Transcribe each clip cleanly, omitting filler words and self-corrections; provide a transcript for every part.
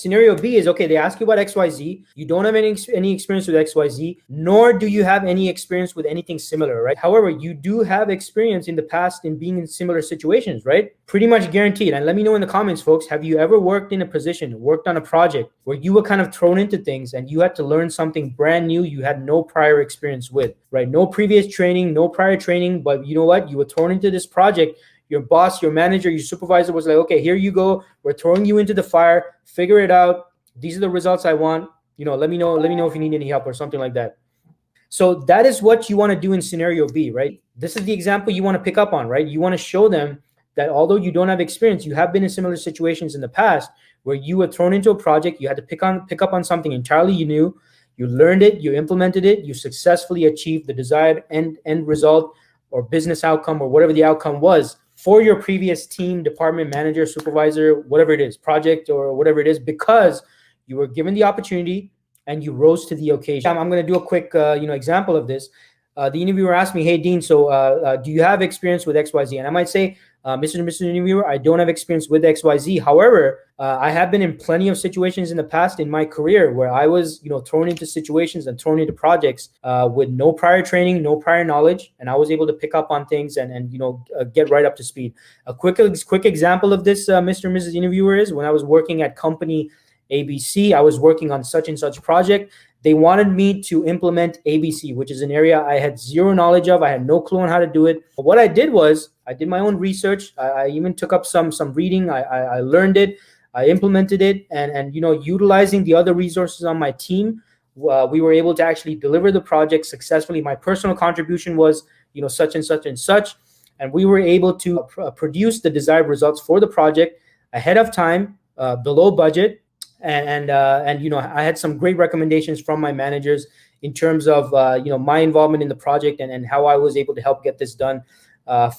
Scenario B is, okay, they ask you about XYZ. You don't have any experience with XYZ, nor do you have any experience with anything similar, right? However, you do have experience in the past in being in similar situations, right? Pretty much guaranteed. And let me know in the comments, folks, have you ever worked in a position, worked on a project where you were kind of thrown into things and you had to learn something brand new you had no prior experience with, right? No previous training, no prior training, but you know what? You were thrown into this project. Your boss, your manager, your supervisor was like, okay, here you go. We're throwing you into the fire. Figure it out. These are the results I want. Let me know if you need any help or something like that. So that is what you want to do in scenario B, right? This is the example you want to pick up on, right? You want to show them that although you don't have experience, you have been in similar situations in the past where you were thrown into a project. You had to pick up on something entirely new. You learned it, you implemented it, you successfully achieved the desired end result or business outcome or whatever the outcome was for your previous team, department, manager, supervisor, whatever it is, project or whatever it is, because you were given the opportunity and you rose to the occasion. I'm going to do a quick example of this. The interviewer asked me, hey, Dean, so do you have experience with XYZ? And I might say, Mr. and Mrs. Interviewer, I don't have experience with XYZ. However, I have been in plenty of situations in the past in my career where I was, thrown into situations and thrown into projects with no prior training, no prior knowledge, and I was able to pick up on things and get right up to speed. A quick example of this, Mr. and Mrs. Interviewer, is when I was working at company ABC. I was working on such and such project. They wanted me to implement ABC, which is an area I had zero knowledge of. I had no clue on how to do it. But what I did was I did my own research. I even took up some reading. I learned it. I implemented it. And utilizing the other resources on my team, we were able to actually deliver the project successfully. My personal contribution was, such and such and such. And we were able to produce the desired results for the project ahead of time, below budget. And I had some great recommendations from my managers in terms of my involvement in the project and how I was able to help get this done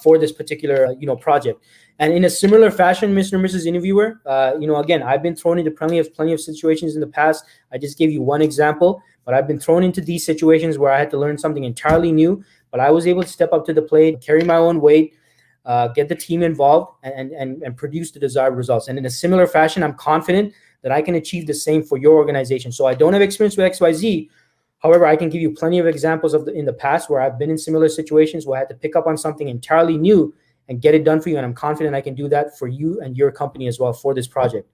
for this particular project. And in a similar fashion, Mr. and Mrs. Interviewer, again, I've been thrown into plenty of situations in the past. I just gave you one example, but I've been thrown into these situations where I had to learn something entirely new, but I was able to step up to the plate, carry my own weight, get the team involved and produce the desired results. And in a similar fashion, I'm confident that I can achieve the same for your organization. So I don't have experience with XYZ. However, I can give you plenty of examples in the past where I've been in similar situations where I had to pick up on something entirely new and get it done for you. And I'm confident I can do that for you and your company as well for this project.